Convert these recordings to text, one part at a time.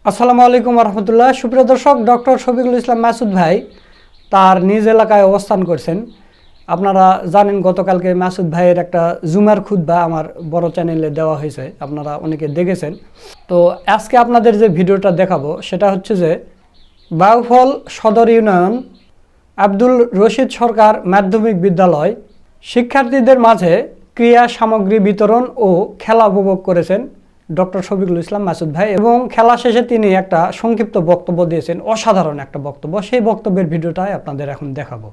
আসসালামু আলাইকুম রহমতুল্লাহ। সুপ্রিয় দর্শক, ডক্টর শফিকুল ইসলাম মাসুদ ভাই তার নিজ এলাকায় অবস্থান করছেন। আপনারা জানেন গতকালকে মাসুদ ভাইয়ের একটা জুমার খুতবা আমার বড় চ্যানেলে দেওয়া হয়েছে, আপনারা অনেকে দেখেছেন। তো আজকে আপনাদের যে ভিডিওটা দেখাবো সেটা হচ্ছে যে বাউফল সদর ইউনিয়ন আব্দুল রশিদ সরকার মাধ্যমিক বিদ্যালয় শিক্ষার্থীদের মাঝে ক্রীড়া সামগ্রী বিতরণ ও খেলা উপভোগ করেছেন ডক্টর শফিকুল ইসলাম মাসুদ ভাই, এবং খেলা শেষে তিনি একটা সংক্ষিপ্ত বক্তব্য দিয়েছেন, অসাধারণ একটা বক্তব্য। সেই বক্তব্যের ভিডিওটাই আপনাদের এখন দেখাবো।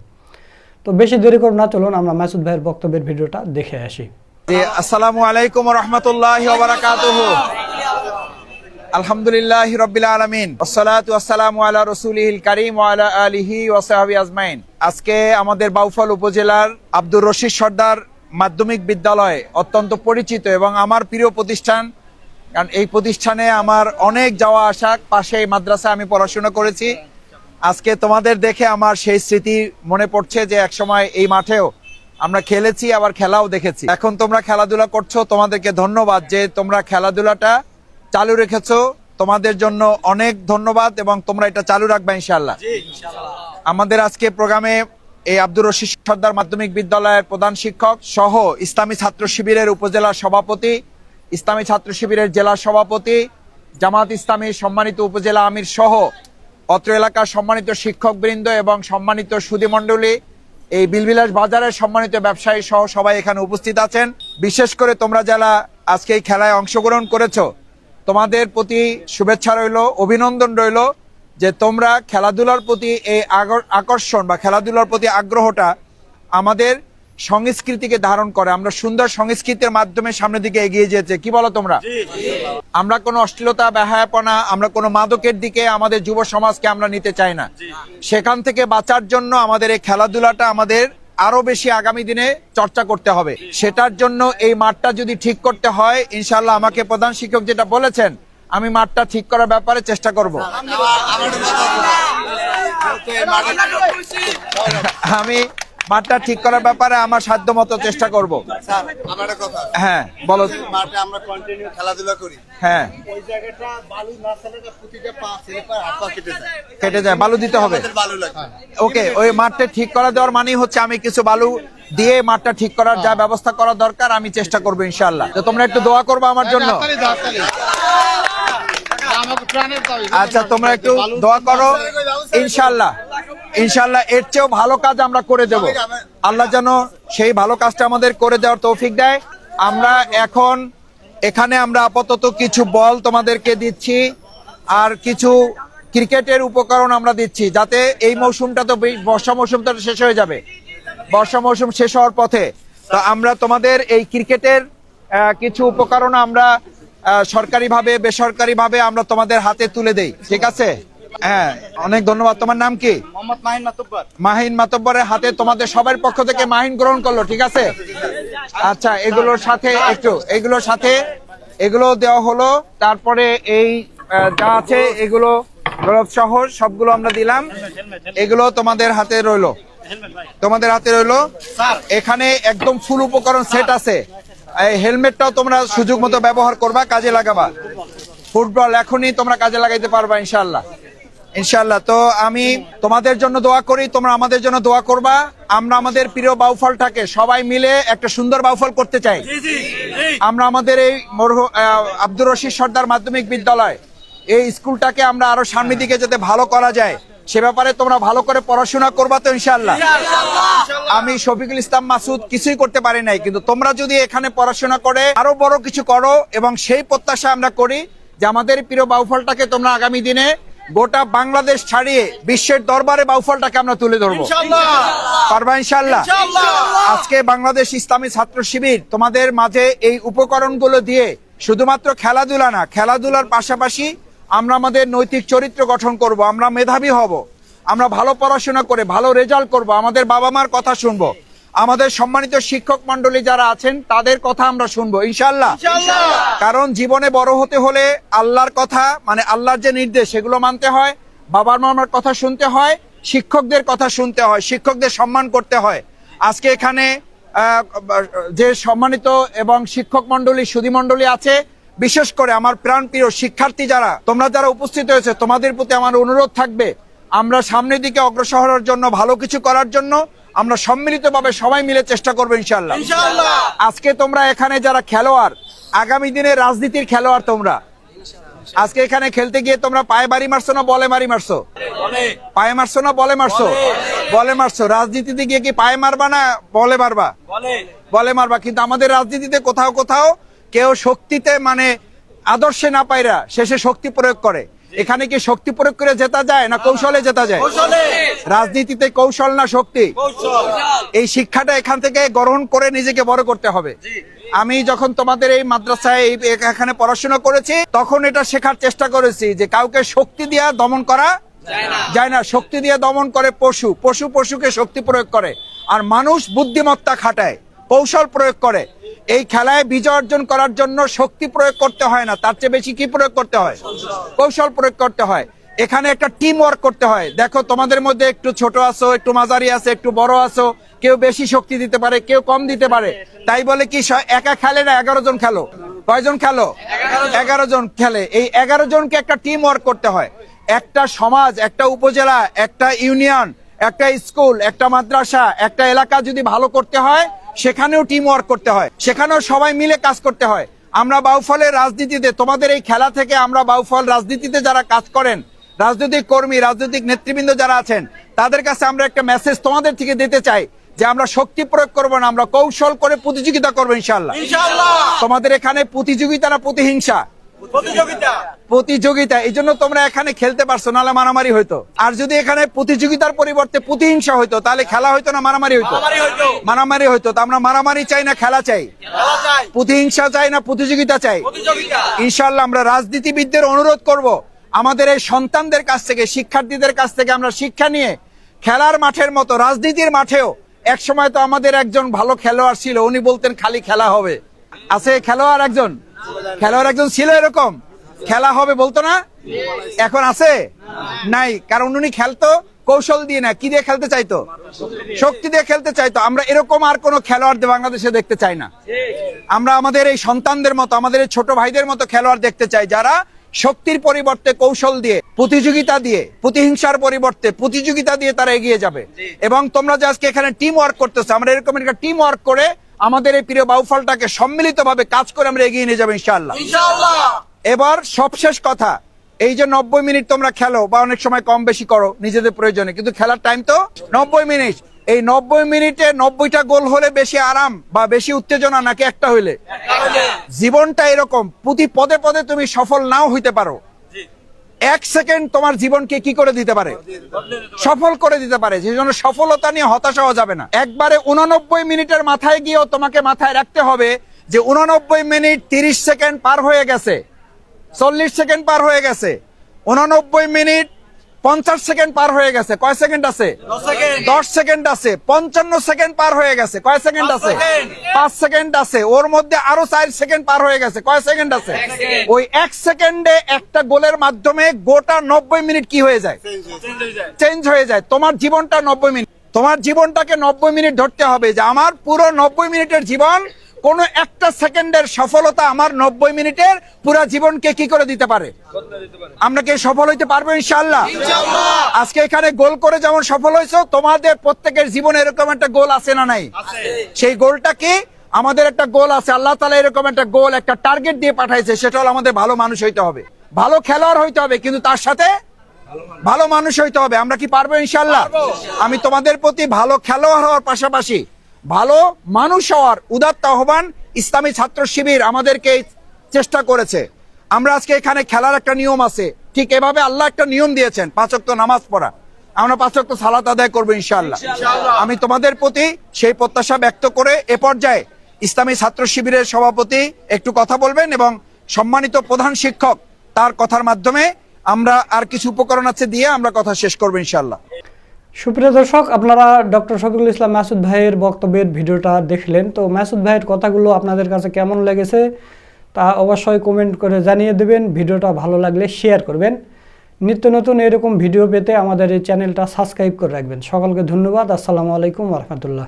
তো বেশি দেরি করব না, চলুন আমরা মাসুদ ভাইয়ের বক্তব্যের ভিডিওটা দেখে আসি। আসসালামু আলাইকুম ওয়া রাহমাতুল্লাহি ওয়া বারাকাতুহু। আলহামদুলিল্লাহি রাব্বিল আলামিন, ওয়াসসালাতু ওয়াসসালামু আলা রাসূলিহিল কারীম ওয়া আলা আলিহি ওয়া সাহবিহি আজমাইন। আজকে আমাদের বাউফল উপজেলার আব্দুর রশিদ সরদার মাধ্যমিক বিদ্যালয় অত্যন্ত পরিচিত এবং আমার প্রিয় প্রতিষ্ঠান, কারণ এই প্রতিষ্ঠানে আমার অনেক যাওয়া আসা, পাশে এই মাদ্রাসায় আমি পড়াশোনা করেছি। আজকে তোমাদের দেখে আমার সেই স্মৃতি মনে পড়ছে যে একসময় এই মাঠেও আমরা খেলেছি, আবার খেলাও দেখেছি। এখন তোমরা খেলাধুলা করছো, তোমাদেরকে ধন্যবাদ যে তোমরা খেলাধুলাটা চালু রেখেছো। তোমাদের জন্য অনেক ধন্যবাদ এবং তোমরা এটা চালু রাখবে ইনশাআল্লাহ। আমাদের আজকে প্রোগ্রামে এই আব্দুর রশিদ সরদার মাধ্যমিক বিদ্যালয়ের প্রধান শিক্ষক সহ ইসলামী ছাত্র শিবিরের উপজেলা সভাপতি, ইসলামী ছাত্র শিবিরের জেলা সভাপতি, জামাত ইসলামীর সম্মানিত উপজেলা আমির সহ অত্র এলাকার সম্মানিত শিক্ষকবৃন্দ এবং সম্মানিত সুধীমণ্ডলী, এই বিলবিলাস বাজারের সম্মানিত ব্যবসায়ী সহ সবাই এখানে উপস্থিত আছেন। বিশেষ করে তোমরা যারা আজকে এই খেলায় অংশগ্রহণ করেছো, তোমাদের প্রতি শুভেচ্ছা রইল, অভিনন্দন রইল যে তোমরা খেলাধুলার প্রতি এই আকর্ষণ বা খেলাধুলার প্রতি আগ্রহটা আমাদের সংস্কৃতিকে ধারণ করে। আমরা সুন্দর সংস্কৃতির মাধ্যমে সামনের দিকে এগিয়ে যেতে, কি বলো তোমরা? আমরা কোনো অশ্লীলতা, বেহায়াপনা, আমরা কোনো মাদকের দিকে আমাদের যুব সমাজকে আমরা নিতে চাই না। সেখান থেকে বাঁচার জন্য আমাদের এই খেলাধুলাটা আমাদের আরো বেশি আগামী দিনে চর্চা করতে হবে। সেটার জন্য এই মাঠটা যদি ঠিক করতে হয়, ইনশাআল্লাহ আমাকে প্রধান শিক্ষক যেটা বলেছেন, আমি মাঠটা ঠিক করার ব্যাপারে চেষ্টা করব। আমি মাঠটা ঠিক করার ব্যাপারে আমার সাধ্য মতো চেষ্টা করব। হ্যাঁ বলো। মাঠে আমরা কন্টিনিউ খেলাধুলা করি। হ্যাঁ, ওই জায়গাটা বালু না ফেলে প্রতিটা পা ছেড়ে পা হাত পা কেটে যায়, বালু দিতে হবে। বালু লাগে। ওকে, ওই মাঠটা ঠিক করা দেওয়ার মানে হচ্ছে আমি কিছু বালু দিয়ে মাঠটা ঠিক করার যা ব্যবস্থা করা দরকার আমি চেষ্টা করবো ইনশাআল্লাহ। তো তোমরা একটু দোয়া করবে আমার জন্য। আচ্ছা, তোমরা একটু দোয়া করো ইনশাআল্লাহ। ইনশাআল্লাহ এর চেয়েও ভালো কাজ আমরা করে দেব। আল্লাহ যেন সেই ভালো কাজটা আমাদের করে দেওয়ার তৌফিক দেয়। আমরা এখন এখানে আমরা আপাতত কিছু বল তোমাদেরকে দিচ্ছি আর কিছু ক্রিকেটের উপকরণ আমরা দিচ্ছি, যাতে এই মৌসুমটা তো বর্ষা মৌসুমটা শেষ হয়ে যাবে, বর্ষা মৌসুম শেষ হওয়ার পথে। তো আমরা তোমাদের এই ক্রিকেটের কিছু উপকরণ আমরা সরকারিভাবে বেসরকারিভাবে আমরা তোমাদের হাতে তুলে দেই, ঠিক আছে? হ্যাঁ, অনেক ধন্যবাদ। তোমার নাম কি? মোহাম্মদ মাহিন মাতব্বর। মাহিন মাতব্বরের হাতে তোমাদের সবার পক্ষ থেকে মাহিন গ্রহণ করলো, ঠিক আছে? আচ্ছা, এগুলোর সাথে একটু এগুলোর সাথে এগুলো দেওয়া হলো। তারপরে এই যা আছে এগুলো গ্লোভ সহ সবগুলো আমরা দিলাম, এগুলো তোমাদের হাতে রইলো, তোমাদের হাতে রইলো। এখানে একদম ফুল উপকরণ সেট আছে। এই হেলমেটটাও তোমরা সুযোগ মতো ব্যবহার করবা, কাজে লাগাবা। ফুটবল এখনই তোমরা কাজে লাগাইতে পারবা ইনশাআল্লাহ, ইনশাআল্লাহ। তো আমি তোমাদের জন্য দোয়া করি, তোমরা আমাদের জন্য দোয়া করবা। আমরা আমাদের প্রিয় বাউফলটাকে সবাই মিলে একটা সুন্দর বাউফল করতে চাই। আমরা আমাদের এই আব্দুর রশিদ সরদার মাধ্যমিক বিদ্যালয়, এই স্কুলটাকে আমরা আরো সামনের দিকে যাতে ভালো করা যায় সে ব্যাপারে তোমরা ভালো করে পড়াশোনা করবা তো ইনশাআল্লাহ। আমি শফিকুল ইসলাম মাসুদ কিছুই করতে পারি নাই, কিন্তু তোমরা যদি এখানে পড়াশোনা করে আরো বড় কিছু করো, এবং সেই প্রত্যাশা আমরা করি যে আমাদের প্রিয় বাউফলটাকে তোমরা আগামী দিনে গোটা বাংলাদেশ ছাড়িয়ে বিশ্বের দরবারে বাউফলটাকে আমরা তুলে ধরবো, পারবা ইনশাআল্লাহ। আজকে বাংলাদেশ ইসলামী ছাত্র শিবির তোমাদের মাঝে এই উপকরণগুলো দিয়ে শুধুমাত্র খেলাধুলা না, খেলাধুলার পাশাপাশি আমরা আমাদের নৈতিক চরিত্র গঠন করব, আমরা মেধাবী হব, আমরা ভালো পড়াশোনা করে ভালো রেজাল্ট করব, আমাদের বাবা মার কথা শুনবো, আমাদের সম্মানিত শিক্ষক মন্ডলী যারা আছেন তাদের কথা আমরা শুনবো ইনশাআল্লাহ। কারণ জীবনে বড় হতে হলে আল্লাহর কথা, মানে আল্লাহর যে নির্দেশ সেগুলো মানতে হয়, বাবার মামার কথা শুনতে হয়, শিক্ষকদের কথা শুনতে হয়, শিক্ষকদের সম্মান করতে হয়। আজকে এখানে যে সম্মানিত এবং শিক্ষক মন্ডলী সুধী মন্ডলী আছে, বিশেষ করে আমার প্রাণপ্রিয় শিক্ষার্থী যারা তোমরা যারা উপস্থিত হয়েছে, তোমাদের প্রতি আমার অনুরোধ থাকবে, আমরা সামনের দিকে অগ্রসর হওয়ার জন্য, ভালো কিছু করার জন্য আমরা সম্মিলিতভাবে সবাই মিলে চেষ্টা করবো ইনশাআল্লাহ। আজকে তোমরা এখানে যারা খেলোয়াড়, আগামী দিনে রাজনীতির খেলোয়াড় তোমরা। আজকে এখানে খেলতে গিয়ে তোমরা পায়ে বাড়ি মারছো না বলে মারি মারছো? পায়ে মারছো না বলে মারছো? বলে মারছো। রাজনীতিতে গিয়ে কি পায়ে মারবা না বলে মারবা? বলে মারবা। কিন্তু আমাদের রাজনীতিতে কোথাও কোথাও কেউ শক্তিতে মানে আদর্শে না পাইরা শেষে শক্তি প্রয়োগ করে। এখানে কি শক্তি প্রয়োগ করে জেতা যায় না কৌশলে জেতা যায়? রাজনীতিতে কৌশল না শক্তি? এই শিক্ষাটা এখান থেকে গ্রহণ করে নিজেকে বড় করতে হবে। আমি যখন তোমাদের এই মাদ্রাসায় এখানে পড়াশোনা করেছি তখন এটা শেখার চেষ্টা করেছি যে কাউকে শক্তি দিয়ে দমন করা যায় না। শক্তি দিয়ে দমন করে পশু, পশু পশুকে শক্তি প্রয়োগ করে, আর মানুষ বুদ্ধিমত্তা খাটায়, কৌশল প্রয়োগ করে। এই খেলায় বিজয় অর্জন করার জন্য শক্তি প্রয়োগ করতে হয় না, তার চেয়ে বেশি কি প্রয়োগ করতে হয়? কৌশল প্রয়োগ করতে হয়। এখানে একটা টিম ওয়ার্ক করতে হয়। দেখো তোমাদের মধ্যে একটু ছোট আছো, একটু মাঝারি আছে, একটু বড় আছো, কেউ বেশি শক্তি দিতে পারে, কেউ কম দিতে পারে। তাই বলে কি একা খেলে না? 11 জন খেলো। কয়জন খেলো? 11 জন খেলে। এই 11 জনকে একটা টিম ওয়ার্ক করতে হয়। একটা সমাজ, একটা উপজেলা, একটা ইউনিয়ন, একটা স্কুল, একটা মাদ্রাসা, একটা এলাকা যদি ভালো করতে হয় সেখানেও টিম ওয়ার্ক করতে হয়, সেখানেও সবাই মিলে কাজ করতে হয়। আমরা বাউফলের রাজনীতিতে, তোমাদের এই খেলা থেকে আমরা বাউফল রাজনীতিতে যারা কাজ করেন, রাজনৈতিক কর্মী, রাজনৈতিক নেতৃবৃন্দ যারা আছেন, তাদের কাছে আমরা একটা মেসেজ তোমাদের থেকে দিতে চাই যে আমরা শক্তি প্রয়োগ করবো না, আমরা কৌশল করে প্রতিযোগিতা করবো ইনশাআল্লাহ। তোমাদের এখানে প্রতিযোগিতা না প্রতিহিংসা? প্রতিযোগিতা। এই জন্য তোমরা এখানে খেলতে পারছো, নাহলে মারামারি হইতো। আর যদি এখানে প্রতিযোগিতার পরিবর্তে প্রতিহিংসা হইতো তাহলে খেলা হইতো না মারামারি হইতো? মারামারি হইতো। তো আমরা মারামারি চাই না খেলা চাই? প্রতিহিংসা চাই না প্রতিযোগিতা চাই? ইনশাআল্লাহ আমরা রাজনীতিবিদদের অনুরোধ করব, আমাদের এই সন্তানদের কাছ থেকে, শিক্ষার্থীদের কাছ থেকে আমরা শিক্ষা নিয়ে খেলার মাঠের মতো রাজনীতির মাঠেও, এক সময় তো আমাদের একজন ভালো খেলোয়াড় ছিল, উনি বলতেন খালি খেলা হবে। আছে খেলোয়াড় একজন? খেলোয়াড় একজন ছিল এরকম, খেলা হবে বলতো না? এখন আছে? নাই। কারণ উনি খেলতো কৌশল দিয়ে না, কি দিয়ে খেলতে চাইতো? শক্তি দিয়ে খেলতে চাইতো। আমরা এরকম আর কোন খেলোয়াড় বাংলাদেশে দেখতে চাই না। আমরা আমাদের এই সন্তানদের মতো, আমাদের এই ছোট ভাইদের মতো খেলোয়াড় দেখতে চাই, যারা শক্তির পরিবর্তে কৌশল দিয়ে, প্রতিযোগিতা দিয়ে, প্রতিহিংসার পরিবর্তে প্রতিযোগিতা দিয়ে তারা এগিয়ে যাবে। এবং তোমরা যে আজকে এখানে টিম ওয়ার্ক করতেছো, আমরা এরকম একটা টিম ওয়ার্ক করে আমাদের এই প্রিয় বাউফলটাকে সম্মিলিতভাবে কাজ করে আমরা এগিয়ে নিয়ে যাবো ইনশাআল্লাহ। এবার সবশেষ কথা, এই যে 90 মিনিট তোমরা খেলো বা অনেক সময় কম বেশি করো নিজেদের প্রয়োজনে, কিন্তু খেলার টাইম তো 90 মিনিট। এই 90 মিনিটে 90টা গোল হলে বেশি আরাম বা বেশি উত্তেজনা নাকি একটা হইলে? জীবনটা এরকম, প্রতি পদে পদে তুমি সফল নাও হইতে পারো। 1 সেকেন্ড তোমার জীবনকে কি করে দিতে পারে? সফল করে দিতে পারে। সেই জন্য সফলতা নিয়ে হতাশা হওয়া যাবে না। একবারে 89 মিনিটের মাথায় গিয়েও তোমাকে মাথায় রাখতে হবে যে 89 মিনিট 30 সেকেন্ড পার হয়ে গেছে, 40 সেকেন্ড পার হয়ে গেছে, 89 মিনিট 50 সেকেন্ড পার হয়ে গেছে। কয় সেকেন্ড আছে? 10 সেকেন্ড আছে। 55 সেকেন্ড পার হয়ে গেছে। কয় সেকেন্ড আছে? 5 সেকেন্ড আছে। ওর মধ্যে আরো 4 সেকেন্ড পার হয়ে গেছে। কয় সেকেন্ড আছে? ওই 1 সেকেন্ডে একটা গোলের মাধ্যমে গোটা 90 মিনিট কি হয়ে যায়? চেঞ্জ হয়ে যায়। তোমার জীবনটা 90 মিনিট। তোমার জীবনটাকে 90 মিনিট ধরতে হবে যে আমার পুরো 90 মিনিটের জীবন, কোন একটা সেকেন্ডের সফলতা আমার 90 মিনিটের পুরো জীবনকে কি করে দিতে পারে? আমরা কি সফল হইতে পারবো ইনশাআল্লাহ? আজকে এখানে গোল করে যেমন সফল হয়েছে, তোমাদের প্রত্যেকের জীবনে এরকম একটা গোল আছে না নাই? সেই গোলটা কি? আমাদের একটা গোল আছে। আল্লাহ তাআলা এরকম একটা গোল, একটা টার্গেট দিয়ে পাঠাইছে, সেটা হলো আমাদের ভালো মানুষ হইতে হবে, ভালো খেলোয়াড় হইতে হবে, কিন্তু তার সাথে ভালো মানুষ হইতে হবে। আমরা কি পারবো ইনশাআল্লাহ? আমি তোমাদের প্রতি ভালো খেলোয়াড় হওয়ার পাশাপাশি ভালো মানুষ হওয়ার উদাত্ত আহ্বান ইসলামী ছাত্র শিবির আমাদেরকে চেষ্টা করেছে। আমরা আজকে এখানে খেলার একটা নিয়ম আছে, ঠিক এভাবে আল্লাহ একটা নিয়ম দিয়েছেন, 5 ওয়াক্ত নামাজ পড়া। আমরা 5 ওয়াক্ত সালাত আদায় করবো ইনশাআল্লাহ। আমি তোমাদের প্রতি সেই প্রত্যাশা ব্যক্ত করে এ পর্যায়ে ইসলামী ছাত্র শিবিরের সভাপতি একটু কথা বলবেন এবং সম্মানিত প্রধান শিক্ষক তার কথার মাধ্যমে আমরা আর কিছু উপকরণ আছে দিয়ে আমরা কথা শেষ করবো ইনশাআল্লাহ। সুপ্রিয় দর্শক, আপনারা ডক্টর শফিকুল ইসলাম মাসুদ ভাইয়ের বক্তব্যের ভিডিওটা দেখলেন। তো মাসুদ ভাইয়ের কথাগুলো আপনাদের কাছে কেমন লেগেছে তা অবশ্যই কমেন্ট করে জানিয়ে দেবেন। ভিডিওটা ভালো লাগলে শেয়ার করবেন। নিত্য নতুন এরকম ভিডিও পেতে আমাদের এই চ্যানেলটা সাবস্ক্রাইব করে রাখবেন। সকলকে ধন্যবাদ। আসসালামু আলাইকুম ওয়া রাহমাতুল্লাহ।